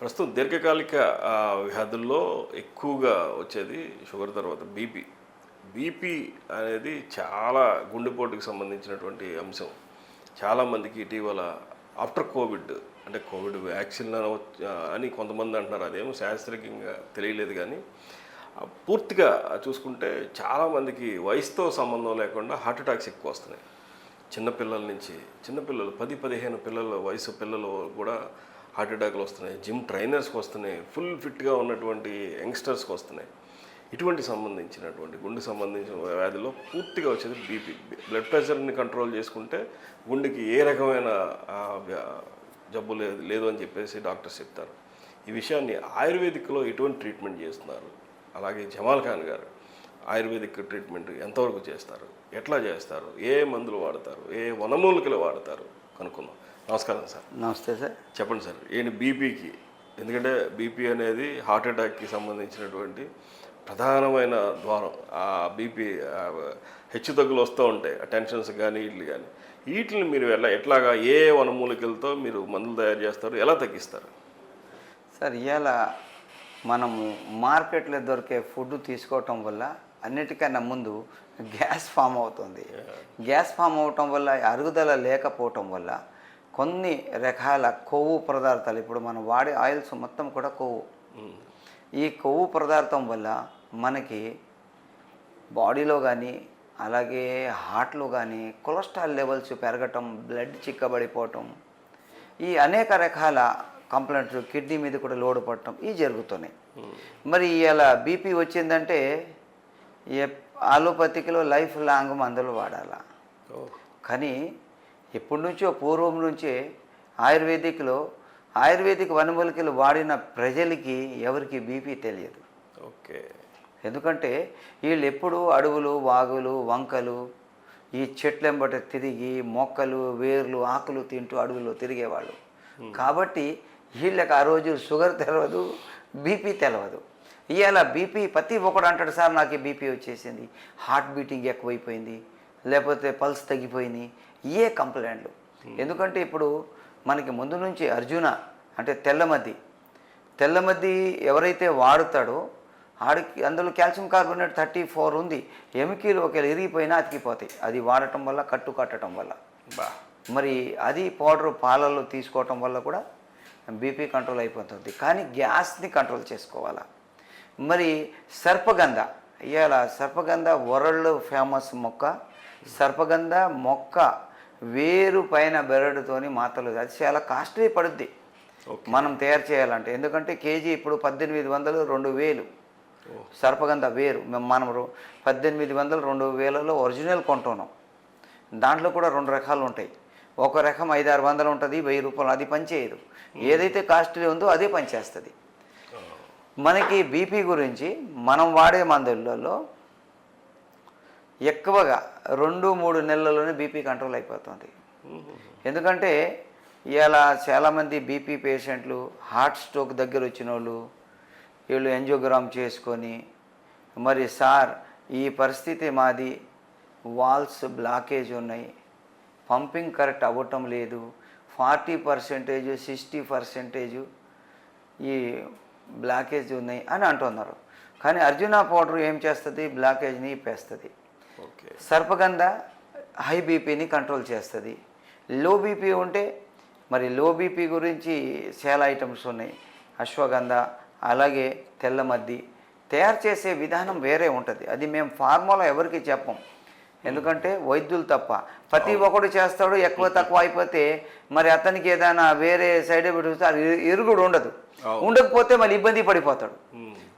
ప్రస్తుతం దీర్ఘకాలిక వ్యాధుల్లో ఎక్కువగా వచ్చేది షుగర్ తర్వాత బీపీ. బీపీ అనేది చాలా గుండెపోటుకి సంబంధించినటువంటి అంశం. చాలామందికి ఇటీవల ఆఫ్టర్ కోవిడ్ అంటే కోవిడ్ వ్యాక్సిన్ అని కొంతమంది అంటున్నారు. అదేమో శాస్త్రీయంగా తెలియలేదు కానీ పూర్తిగా చూసుకుంటే చాలామందికి వయసుతో సంబంధం లేకుండా హార్ట్ అటాక్స్ ఎక్కువ వస్తున్నాయి. చిన్నపిల్లల నుంచి చిన్నపిల్లలు 10-15 పిల్లల వయసు పిల్లలు కూడా హార్ట్ అటాక్లు వస్తున్నాయి. జిమ్ ట్రైనర్స్కి వస్తున్నాయి. ఫుల్ ఫిట్గా ఉన్నటువంటి యంగ్స్టర్స్కి వస్తున్నాయి. ఇటువంటి సంబంధించినటువంటి గుండెకి సంబంధించిన వ్యాధిలో పూర్తిగా వచ్చేది బీపీ. బ్లడ్ ప్రెషర్ని కంట్రోల్ చేసుకుంటే గుండెకి ఏ రకమైన జబ్బు లేదు అని చెప్పేసి డాక్టర్స్ చెప్తారు. ఈ విషయాన్ని ఆయుర్వేదిక్లో ఎటువంటి ట్రీట్మెంట్ చేస్తున్నారు, అలాగే జమాల్ ఖాన్ గారు ఆయుర్వేదిక్ ట్రీట్మెంట్ ఎంతవరకు చేస్తారు, ఎట్లా చేస్తారు, ఏ మందులు వాడతారు, ఏ వనమూలికలు వాడతారు కనుక్కుందాం. నమస్కారం సార్. నమస్తే సార్. చెప్పండి సార్, ఏంటి బీపీకి? ఎందుకంటే బీపీ అనేది హార్ట్ అటాక్కి సంబంధించినటువంటి ప్రధానమైన ద్వారం. ఆ బీపీ హెచ్చు తగ్గులు వస్తూ ఉంటాయి, టెన్షన్స్ కానీ వీటిని కానీ. వీటిని మీరు ఎట్లాగా ఏ వనమూలికలతో మీరు మందులు తయారు చేస్తారు, ఎలా తగ్గిస్తారు? సార్, ఇవాళ మనము మార్కెట్లో దొరికే ఫుడ్ తీసుకోవటం వల్ల అన్నిటికన్నా ముందు గ్యాస్ ఫామ్ అవుతుంది. గ్యాస్ ఫామ్ అవటం వల్ల అరుగుదల లేకపోవటం వల్ల కొన్ని రకాల కొవ్వు పదార్థాలు, ఇప్పుడు మనం వాడే ఆయిల్స్ మొత్తం కూడా కొవ్వు. ఈ కొవ్వు పదార్థం వల్ల మనకి బాడీలో కానీ అలాగే హార్ట్లో కానీ కొలెస్ట్రాల్ లెవెల్స్ పెరగటం, బ్లడ్ చిక్కబడిపోవటం, ఈ అనేక రకాల కంప్లైంట్స్, కిడ్నీ మీద కూడా లోడ్ పడటం ఇవి జరుగుతున్నాయి. మరి ఇలా బీపీ వచ్చిందంటే ఆలోపతికిలో లైఫ్ లాంగ్ మందులు వాడాలా. కానీ ఎప్పటి నుంచో పూర్వం నుంచే ఆయుర్వేదిక్ వనమూలికలు వాడిన ప్రజలకి ఎవరికి బీపీ తెలియదు. ఓకే. ఎందుకంటే వీళ్ళు ఎప్పుడు అడవులు, వాగులు, వంకలు, ఈ చెట్లెంబట తిరిగి మొక్కలు, వేర్లు, ఆకులు తింటూ అడవుల్లో తిరిగేవాళ్ళు. కాబట్టి వీళ్ళకి ఆ రోజు షుగర్ తెలియదు, బీపీ తెలియదు. ఇవాళ బీపీ ప్రతి ఒక్కడు అంటాడు, సార్ నాకు బీపీ వచ్చేసింది, హార్ట్ బీటింగ్ ఎక్కువైపోయింది, లేకపోతే పల్స్ తగ్గిపోయింది, ఏ కంప్లైంట్లు. ఎందుకంటే ఇప్పుడు మనకి ముందు నుంచి అర్జున అంటే తెల్లమద్ది ఎవరైతే వాడుతాడో ఆడికి అందులో కాల్షియం కార్బోనేట్ 34 ఉంది. ఎముకలు ఒకవేళ ఇరిగిపోయినా అతికిపోతాయి, అది వాడటం వల్ల, కట్టడం వల్ల. మరి అది పౌడర్ పాలల్లో తీసుకోవటం వల్ల కూడా బీపీ కంట్రోల్ అయిపోతుంది. కానీ గ్యాస్ని కంట్రోల్ చేసుకోవాలా. మరి సర్పగంధ, ఇవాళ సర్పగంధ వరల్డ్ ఫేమస్ మొక్క. సర్పగంధ మొక్క వేరు పైన బెరడుతోని మాత్రలు, అది చాలా కాస్ట్లీ పడుద్ది మనం తయారు చేయాలంటే. ఎందుకంటే కేజీ ఇప్పుడు 1800, 2000 సర్పగంధ వేరు. మనం 1800, 2000లో ఒరిజినల్ కొంటున్నాం. దాంట్లో కూడా 2 రకాలు ఉంటాయి. ఒక రకం 500-600 ఉంటుంది, 1000 రూపాయలు, అది పనిచేయదు. ఏదైతే కాస్ట్లీ ఉందో అదే పనిచేస్తుంది. మనకి బీపీ గురించి మనం వాడే మందులలో ఎక్కువగా 2-3 నెలల్లోనే బీపీ కంట్రోల్ అయిపోతుంది. ఎందుకంటే ఇలా చాలామంది బీపీ పేషెంట్లు హార్ట్ స్ట్రోక్ దగ్గర వచ్చిన వాళ్ళు వీళ్ళు యాంజియోగ్రామ్ చేసుకొని, మరి సార్ ఈ పరిస్థితి మాది, వాల్స్ బ్లాకేజ్ ఉన్నాయి, పంపింగ్ కరెక్ట్ అవ్వటం లేదు, 40%, 60% ఈ బ్లాకేజ్ ఉన్నాయి అని అంటున్నారు. కానీ అర్జున పౌడర్ ఏం చేస్తుంది, బ్లాకేజ్ని ఇప్పేస్తుంది. సర్పగంధ హై బీపీని కంట్రోల్ చేస్తుంది. లో బీపీ ఉంటే మరి లో బీపీ గురించి చాలా ఐటమ్స్ ఉన్నాయి. అశ్వగంధ అలాగే తెల్లమద్ది తయారు చేసే విధానం వేరే ఉంటుంది. అది మేము ఫార్ములా ఎవరికి చెప్పం, ఎందుకంటే వైద్యులు తప్ప. ప్రతి ఒక్కడు చేస్తాడు, ఎక్కువ తక్కువ అయిపోతే మరి అతనికి ఏదైనా వేరే సైడ్ ఎఫెక్ట్ వస్తే అది ఎరుగుడు ఉండకపోతే మళ్ళీ ఇబ్బంది పడిపోతాడు.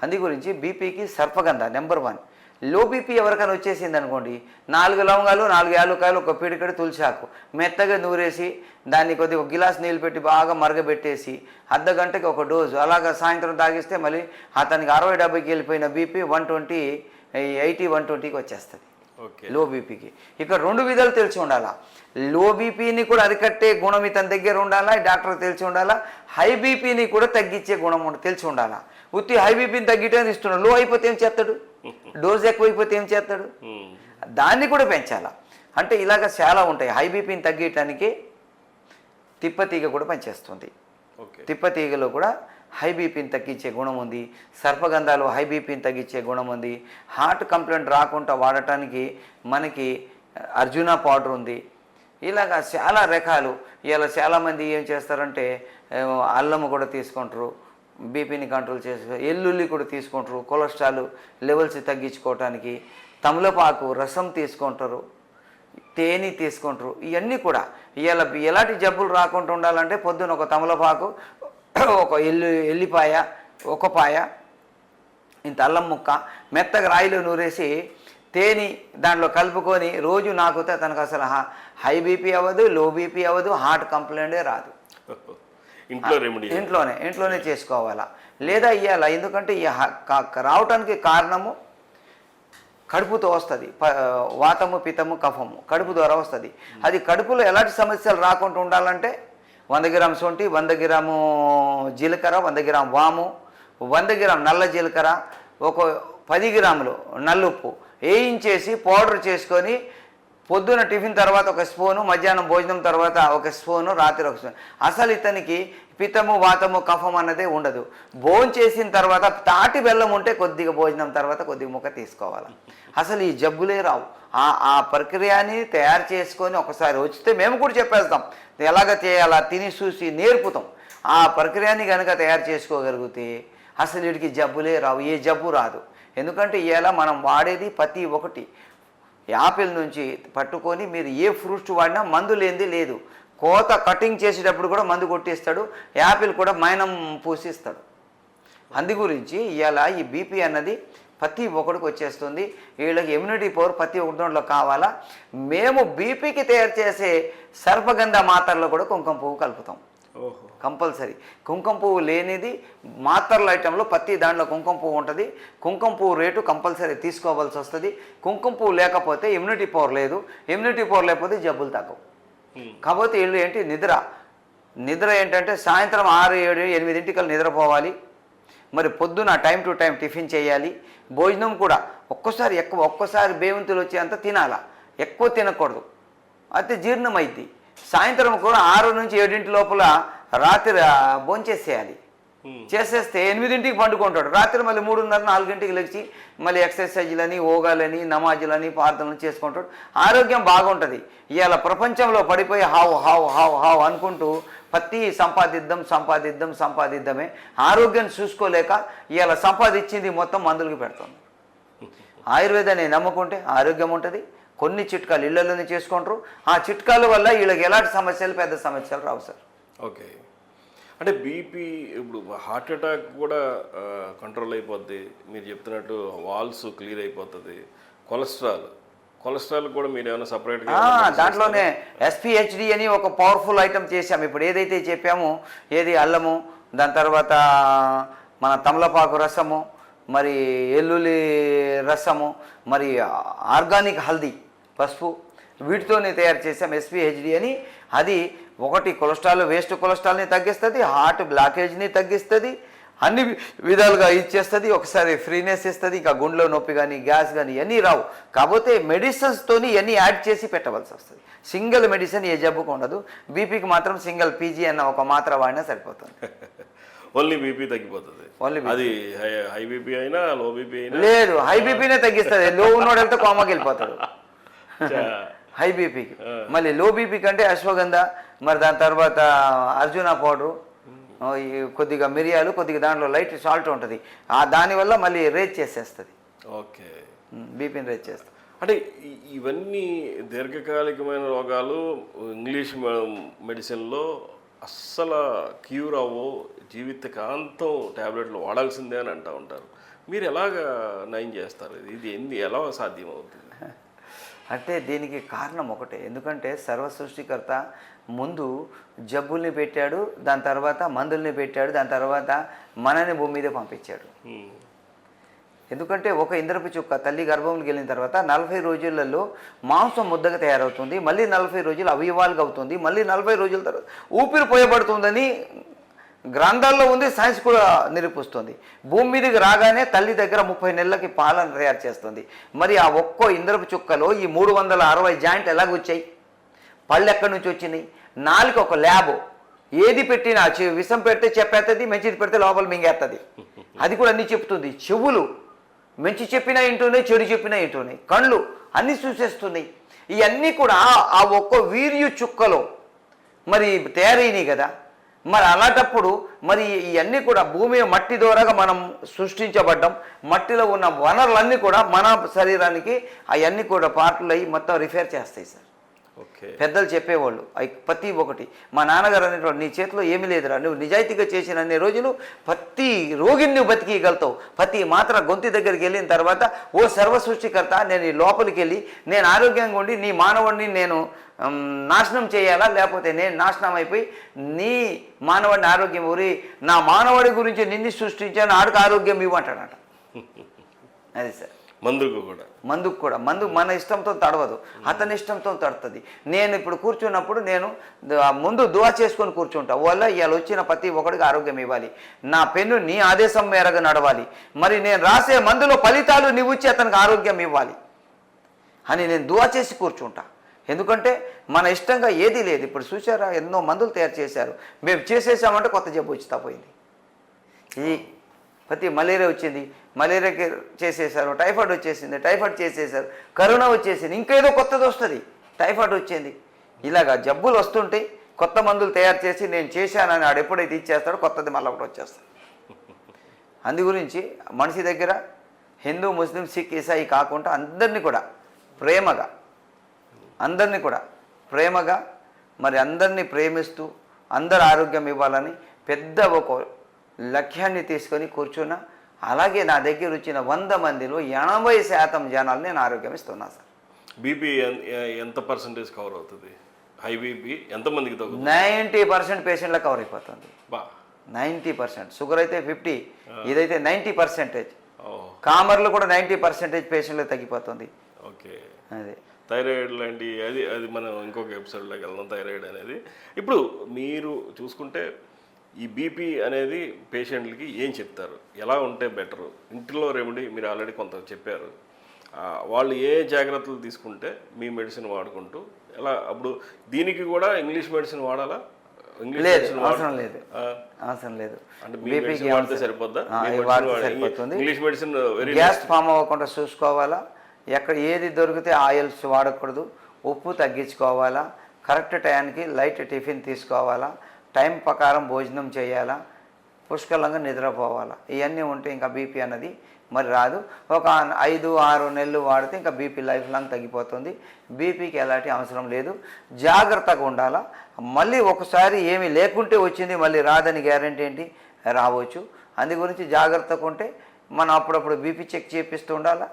అందు గురించి బీపీకి సర్పగంధ నెంబర్ 1. లో బీపీ ఎవరికైనా వచ్చేసింది అనుకోండి, 4 లవంగాలు, 4 యాలుకాయలు, ఒక పిడికడి తులసాకు మెత్తగా నూరేసి దాన్ని కొద్దిగా 1 గిలాస్ నీళ్ళు పెట్టి బాగా మరగబెట్టేసి అర్ధ గంటకి ఒక డోసు అలాగా సాయంత్రం తాగిస్తే మళ్ళీ అతనికి 60-70కి వెళ్ళిపోయిన బీపీ 120, 80, 120కి వచ్చేస్తుంది లో బీపీకి. ఇక 2 విధాలు తెలిసి ఉండాలా. లో బీపీని కూడా అరికట్టే గుణం ఇతని దగ్గర ఉండాలా, డాక్టర్ తెలిసి ఉండాలా. హై బీపీని కూడా తగ్గించే గుణం తెలిసి ఉండాలా. ఉత్తి హై బీపీని తగ్గిటని ఇస్తున్నాడు, లో అయిపోతే ఏం చేస్తాడు, డోస్ ఎక్కువైపోతే ఏం చేస్తాడు, దాన్ని కూడా పెంచాలా. అంటే ఇలాగ చాలా ఉంటాయి. హై బీపీని తగ్గించడానికి తిప్పతీగ కూడా పనిచేస్తుంది. ఓకే. తిప్పతీగలో కూడా హై బీపీని తగ్గించే గుణం ఉంది. సర్పగంధాలు హై బీపీని తగ్గించే గుణం ఉంది. హార్ట్ కంప్లైంట్ రాకుండా వాడటానికి మనకి అర్జున పౌడర్ ఉంది. ఇలాగా చాలా రకాలు. ఇలా చాలామంది ఏం చేస్తారంటే అల్లము కూడా తీసుకుంటారు, బీపీని కంట్రోల్ చేస్తారు. ఎల్లుల్లి కూడా తీసుకుంటారు కొలెస్ట్రాల్ లెవెల్స్ తగ్గించుకోవటానికి. తమలపాకు రసం తీసుకుంటారు, తేనె తీసుకుంటారు. ఇవన్నీ కూడా ఇవాళ ఎలాంటి జబ్బులు రాకుండా ఉండాలంటే పొద్దున ఒక తమలపాకు, ఒక ఎల్లిపాయ, ఒక పాయ, ఇంత అల్లం ముక్క మెత్తగా రాయిలో నూరేసి తేనె దాంట్లో కలుపుకొని రోజు నాకుతే తనకు అసలు హై బీపీ అవ్వదు, లో బీపీ అవ్వదు, హార్ట్ కంప్లైంటే రాదు. ఇంట్లోనే చేసుకోవాలా. లేదా ఇవ్వాల. ఎందుకంటే ఈ రావటానికి కారణము కడుపుతో వస్తుంది. వాతము, పితము, కఫము కడుపు ద్వారా వస్తుంది. అది కడుపులో ఎలాంటి సమస్యలు రాకుండా ఉండాలంటే 100 గ్రాము శొంఠి, 100 గ్రాము జీలకర్ర, 100 గ్రాము వాము, 100 గ్రాము నల్ల జీలకర్ర, ఒక 10 గ్రాములు నల్లుప్పు వేయించేసి పౌడర్ చేసుకొని పొద్దున టిఫిన్ తర్వాత ఒక స్పూను, మధ్యాహ్నం భోజనం తర్వాత ఒక స్పూను, రాత్రి ఒక స్పూన్. అసలు ఇతనికి పితము, వాతము, కఫం అన్నదే ఉండదు. భోజనం చేసిన తర్వాత తాటి బెల్లం ఉంటే కొద్దిగా భోజనం తర్వాత కొద్దిగా ముక్క తీసుకోవాలి. అసలు ఈ జబ్బులే రావు. ఆ ప్రక్రియని తయారు చేసుకొని ఒకసారి వచ్చితే మేము కూడా చెప్పేస్తాం ఎలాగ చేయాలా, తిని చూసి నేర్పుతాం. ఆ ప్రక్రియని కనుక తయారు చేసుకోగలిగితే అసలు వీడికి జబ్బులే రావు, ఏ జబ్బు రాదు. ఎందుకంటే ఇలా మనం వాడేది ప్రతి ఒక్కటి యాపిల్ నుంచి పట్టుకొని మీరు ఏ ఫ్రూట్స్ వాడినా మందు లేనిది లేదు. కోత కటింగ్ చేసేటప్పుడు కూడా మందు కొట్టిస్తాడు. యాపిల్ కూడా మైనం పూసిస్తాడు. అందు గురించి ఇవాళ ఈ బీపీ అన్నది ప్రతి ఒక్కడికి వచ్చేస్తుంది. వీళ్ళకి ఇమ్యూనిటీ పవర్ ప్రతి ఒక్కటి దాంట్లో కావాలా. మేము బీపీకి తయారు చేసే సర్పగంధ మాత్రలో కూడా కుంకుమ పువ్వు కలుపుతాం కంపల్సరీ. కుంకుమ పువ్వు లేనిది మాత్రల ఐటెంలో ప్రతి దాంట్లో కుంకుమ పువ్వు ఉంటుంది. కుంకుమ పువ్వు రేటు కంపల్సరీ తీసుకోవాల్సి వస్తుంది. కుంకుమ పువ్వు లేకపోతే ఇమ్యూనిటీ పవర్ లేదు, ఇమ్యూనిటీ పవర్ లేకపోతే జబ్బులు తగ్గవు. కాకపోతే వీళ్ళు ఏంటి నిద్ర ఏంటంటే సాయంత్రం 6, 7, 8 నిద్రపోవాలి. మరి పొద్దున టైం టు టైం టిఫిన్ చేయాలి. భోజనం కూడా ఒక్కసారి బేవంతులు వచ్చేంత తినాలా, ఎక్కువ తినకూడదు, అయితే జీర్ణమైద్ది. సాయంత్రం కూడా 6 నుంచి 7 లోపల రాత్రి భోంచేసేయాలి. చేసేస్తే 8 పండుకుంటాడు. రాత్రి మళ్ళీ 3:30, 4 లేచి మళ్ళీ ఎక్సర్సైజ్లని, యోగాలని, నమాజులని, ప్రార్థనలు చేసుకుంటాడు. ఆరోగ్యం బాగుంటుంది. ఇవాళ ప్రపంచంలో పడిపోయి హావ్ హావ్ హావ్ హావ్ అనుకుంటూ ప్రతి సంపాదిద్దామే ఆరోగ్యాన్ని చూసుకోలేక ఇవాళ సంపాదించింది మొత్తం మందులకు పెడుతుంది. ఆయుర్వేదాన్ని నమ్ముకుంటే ఆరోగ్యం ఉంటుంది. కొన్ని చిట్కాలు ఇళ్లలోనే చేసుకుంటారు. ఆ చిట్కాల వల్ల వీళ్ళకి ఎలాంటి పెద్ద సమస్యలు రావు సార్. ఓకే. అంటే బీపీ ఇప్పుడు హార్ట్ అటాక్ కూడా కంట్రోల్ అయిపోద్ది మీరు చెప్తున్నట్టు, వాల్స్ క్లియర్ అయిపోతుంది. కొలెస్ట్రాల్ కూడా మీరు ఏమైనా సపరేట్గా దాంట్లోనే SPHD అని ఒక పవర్ఫుల్ ఐటమ్ చేసాము. ఇప్పుడు ఏదైతే చెప్పామో ఏది అల్లము, దాని తర్వాత మన తమలపాకు రసము, మరి ఎల్లుల్లి రసము, మరి ఆర్గానిక్ హల్దీ పసుపు, వీటితోనే తయారు చేసాం SPHD అని. అది ఒకటి వేస్ట్ కొలెస్ట్రాల్ని తగ్గిస్తుంది, హార్ట్ బ్లాకేజ్ని తగ్గిస్తుంది, అన్ని విధాలుగా ఇచ్చేస్తుంది. ఒకసారి ఫ్రీనెస్ ఇస్తుంది. ఇంకా గుండెలో నొప్పి కానీ, గ్యాస్ కానీ ఇవన్నీ రావు. కాకపోతే మెడిసిన్స్తోని ఇవన్నీ యాడ్ చేసి పెట్టవలసి వస్తుంది. సింగిల్ మెడిసిన్ ఏ జబ్బుకు ఉండదు. బీపీకి మాత్రం సింగిల్ PG అన్న ఒక మాత్ర వాడినా సరిపోతుంది. ఓన్లీ బీపీ తగ్గిపోతుంది. అది హై బీపీ అయినా లో బీపీ అయినా లేదు, హై బీపీనే తగ్గిస్తుంది. లో ఉన్నోడు వెళ్తే కోమాకి వెళ్ళిపోతాడు హై బీపీకి. మళ్ళీ లో బీపీ కంటే అశ్వగంధ, మరి దాని తర్వాత అర్జున పౌడరు, కొద్దిగా మిరియాలు, కొద్దిగా దాంట్లో లైట్ సాల్ట్ ఉంటుంది. దానివల్ల మళ్ళీ రేజ్ చేసేస్తుంది. ఓకే, బీపీని రేజ్ చేస్తుంది. అంటే ఇవన్నీ దీర్ఘకాలికమైన రోగాలు ఇంగ్లీష్ మెడిసిన్లో అస్సలు క్యూర్ అవ్వవు, జీవితకాంతం ట్యాబ్లెట్లు వాడాల్సిందే అని అంటూ ఉంటారు. మీరు ఎలాగ నయం చేస్తారు? ఇది ఎలా సాధ్యం అవుతుంది? అంటే దీనికి కారణం ఒకటే. ఎందుకంటే సర్వసృష్టికర్త ముందు జబ్బుల్ని పెట్టాడు, దాని తర్వాత మందుల్ని పెట్టాడు, దాని తర్వాత మనని భూమి మీద పంపించాడు. ఎందుకంటే ఒక ఇంద్రపు చుక్క తల్లి గర్భంలోకి వెళ్ళిన తర్వాత 40 రోజులలో మాంసం ముద్దగా తయారవుతుంది. మళ్ళీ 40 రోజులు అవయవాలుగా అవుతుంది. మళ్ళీ 40 రోజుల తర్వాత ఊపిరి పోయబడుతుందని గ్రంథాల్లో ఉంది. సైన్స్ కూడా నిరూపిస్తుంది. భూమి మీదకి రాగానే తల్లి దగ్గర 30 నెలలకి పాలను తయారు చేస్తుంది. మరి ఆ ఒక్కో ఇంద్రపు చుక్కలో ఈ 360 జాయింట్ ఎలాగొచ్చాయి? పళ్ళు ఎక్కడి నుంచి వచ్చినాయి? నాలుగు ఒక ల్యాబ్, ఏది పెట్టినా విషం పెడితే చెప్పేస్తుంది, మంచిది పెడితే లోపల మింగేస్తుంది. అది కూడా అన్నీ చెప్తుంది. చెవులు మంచి చెప్పినా వింటున్నాయి, చెడు చెప్పినా వింటున్నాయి. కళ్ళు అన్నీ చూసేస్తున్నాయి. ఇవన్నీ కూడా ఆ ఒక్క వీర్యు చుక్కలో మరి తయారైనవి కదా. మరి అలాంటప్పుడు మరి ఇవన్నీ కూడా భూమి మట్టి ద్వారాగా మనం సృష్టించబడ్డం. మట్టిలో ఉన్న వనరులన్నీ కూడా మన శరీరానికి అవన్నీ కూడా పార్ట్లు అయ్యి మొత్తం రిఫేర్ చేస్తాయి సార్. ఓకే. పెద్దలు చెప్పేవాళ్ళు అవి ప్రతి ఒక్కటి. మా నాన్నగారు అనేటువంటి నీ చేతిలో ఏమీ లేదురా, నువ్వు నిజాయితీగా చేసిన అన్ని రోజులు ప్రతి రోగిని నువ్వు బతికిగలుగుతావు. ప్రతి మాత్ర గొంతు దగ్గరికి వెళ్ళిన తర్వాత ఓ సర్వ సృష్టికర్త, నేను ఈ లోపలికి వెళ్ళి నేను ఆరోగ్యంగా ఉండి నీ మానవుడిని నేను నాశనం చేయాలా, లేకపోతే నేను నాశనం అయిపోయి నీ మానవుడిని ఆరోగ్యం ఊరి నా మానవుడి గురించి నిన్ను సృష్టించాను, ఆడికి ఆరోగ్యం ఇవ్వంటాడట. అది సార్. మందుకు కూడా మందు మన ఇష్టంతో తడవదు, అతని ఇష్టంతో తడుతుంది. నేను ఇప్పుడు కూర్చున్నప్పుడు నేను ముందు దువా చేసుకొని కూర్చుంటా. వల్ల ఇవాళ వచ్చిన ప్రతి ఒక్కడికి ఆరోగ్యం ఇవ్వాలి, నా పెన్ను నీ ఆదేశం మేరకు నడవాలి, మరి నేను రాసే మందులో ఫలితాలు నీవు ఇచ్చి అతనికి ఆరోగ్యం ఇవ్వాలి అని నేను దువా చేసి కూర్చుంటా. ఎందుకంటే మన ఇష్టంగా ఏదీ లేదు. ఇప్పుడు చూసారా, ఎన్నో మందులు తయారు చేశారు, మేము చేసేసామంటే కొత్త జబ్బు వచ్చి తప్పోయింది. ఇది ప్రతి మలేరియా వచ్చింది, మలేరియాకి చేసేసారు. టైఫాయిడ్ వచ్చేసింది, టైఫాయిడ్ చేసేసారు. కరోనా వచ్చేసింది, ఇంకేదో కొత్తది వస్తుంది, టైఫాయిడ్ వచ్చింది. ఇలాగా జబ్బులు వస్తుంటే కొత్త మందులు తయారు చేసి నేను చేశానని ఆడు ఎప్పుడైతే ఇచ్చేస్తాడో కొత్తది మళ్ళీ ఒకటి వచ్చేస్తాడు. అందు గురించి మనిషి దగ్గర హిందూ, ముస్లిం, సిక్, ఇసాయి కాకుండా అందరినీ కూడా ప్రేమగా మరి అందరినీ ప్రేమిస్తూ అందరు ఆరోగ్యం ఇవ్వాలని పెద్ద ఒక లక్ష్యాన్ని తీసుకొని కూర్చున్నా. అలాగే నా దగ్గర వచ్చిన 100 మందిలో 80% జనాలు నేను ఆరోగ్యం ఇస్తున్నా సార్. బీపీ ఎంత పర్సెంటేజ్ కవర్ అవుతుంది? హై బీపీ ఎంతమందికి తగ్గుతుంది? 90% పేషెంట్లకు కవర్ అయిపోతుంది. 90%. షుగర్ అయితే 50, ఇదైతే 90%. కామర్లు కూడా 90% పేషెంట్లకు తగ్గిపోతుంది. ఓకే. అదే థైరాయిడ్ లాంటి అది మనం ఇంకొక ఎపిసోడ్లోకి వెళ్దాం. థైరాయిడ్ అనేది ఇప్పుడు మీరు చూసుకుంటే ఈ బీపీ అనేది పేషెంట్లకి ఏం చెప్తారు, ఎలా ఉంటే బెటరు? ఇంటిలో రెమెడీ మీరు ఆల్రెడీ కొంత చెప్పారు. వాళ్ళు ఏ జాగ్రత్తలు తీసుకుంటే మీ మెడిసిన్ వాడుకుంటూ ఎలా? అప్పుడు దీనికి కూడా ఇంగ్లీష్ మెడిసిన్ వాడాలా? అవసరం లేదు. అంటే మీ మెడిసిన్ వాడితే సరిపోద్దా? ఇంగ్లీష్ మెడిసిన్ గ్యాస్ ఫామ్ అవ్వకుండా చూసుకోవాలా. ఎక్కడ ఏది దొరికితే ఆయిల్స్ వాడకూడదు. ఉప్పు తగ్గించుకోవాలా. కరెక్ట్ టైంకి లైట్ టిఫిన్ తీసుకోవాలా. టైం ప్రకారం భోజనం చేయాలా. పుష్కలంగా నిద్రపోవాలా. ఇవన్నీ ఉంటే ఇంకా బీపీ అన్నది మరి రాదు. ఒక 5-6 నెలలు వాడితే ఇంకా బీపీ లైఫ్ లాంగ్ తగ్గిపోతుంది. బీపీకి ఎలాంటి అవసరం లేదు. జాగ్రత్తగా ఉండాలా. మళ్ళీ ఒకసారి ఏమీ లేకుంటే వచ్చింది, మళ్ళీ రాదని గ్యారెంటీ ఏంటి? రావచ్చు. అందు గురించి జాగ్రత్తగా ఉంటే మనం అప్పుడప్పుడు బీపీ చెక్ చేపిస్తూ ఉండాలా.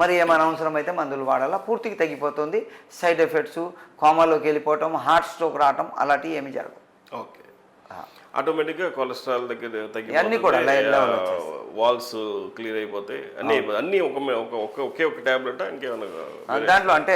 మరి ఏమైనా అవసరం అయితే మందులు వాడాలా. పూర్తిగా తగ్గిపోతుంది. సైడ్ ఎఫెక్ట్స్, కోమాలోకి వెళ్ళిపోవటం, హార్ట్ స్ట్రోక్ రావటం అలాంటివి ఏమి జరగవు. ఓకే. ఆటోమేటిక్గా కొలెస్ట్రాల్ దగ్గర అన్నీ కూడా వాల్స్ క్లియర్ అయిపోతాయి. అన్నీ ఒకే ఒక టాబ్లెట్ ఇంకేమన్నా దాంట్లో అంటే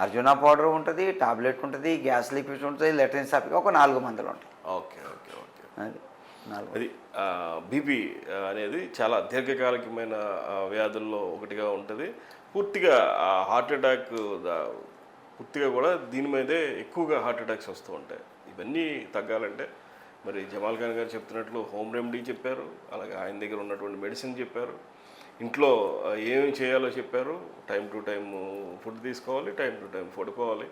అర్జునా పౌడర్ ఉంటుంది, టాబ్లెట్ ఉంటుంది, గ్యాస్ లిక్విడ్ ఉంటుంది, లెట్రిన్ సాఫీ ఒక 4 మందులు ఉంటాయి. ఓకే. అది బీపీ అనేది చాలా దీర్ఘకాలికమైన వ్యాధుల్లో ఒకటిగా ఉంటుంది. పూర్తిగా హార్ట్ అటాక్ పూర్తిగా కూడా దీని మీదే ఎక్కువగా హార్ట్ అటాక్స్ వస్తూ ఉంటాయి. ఇవన్నీ తగ్గాలంటే మరి జమాల్ ఖాన్ గారు చెప్తున్నట్లు హోమ్ రెమెడీ చెప్పారు, అలాగే ఆయన దగ్గర ఉన్నటువంటి మెడిసిన్ చెప్పారు, ఇంట్లో ఏమి చేయాలో చెప్పారు. టైం టు టైం ఫుడ్ తీసుకోవాలి, టైం టు టైం పడుకోవాలి.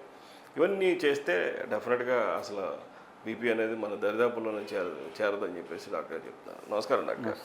ఇవన్నీ చేస్తే డెఫినెట్గా అసలు బీపీ అనేది మన దరిదాపుల్లోనే చేరదని చెప్పేసి డాక్టర్ చెప్తాను. నమస్కారం డాక్టర్.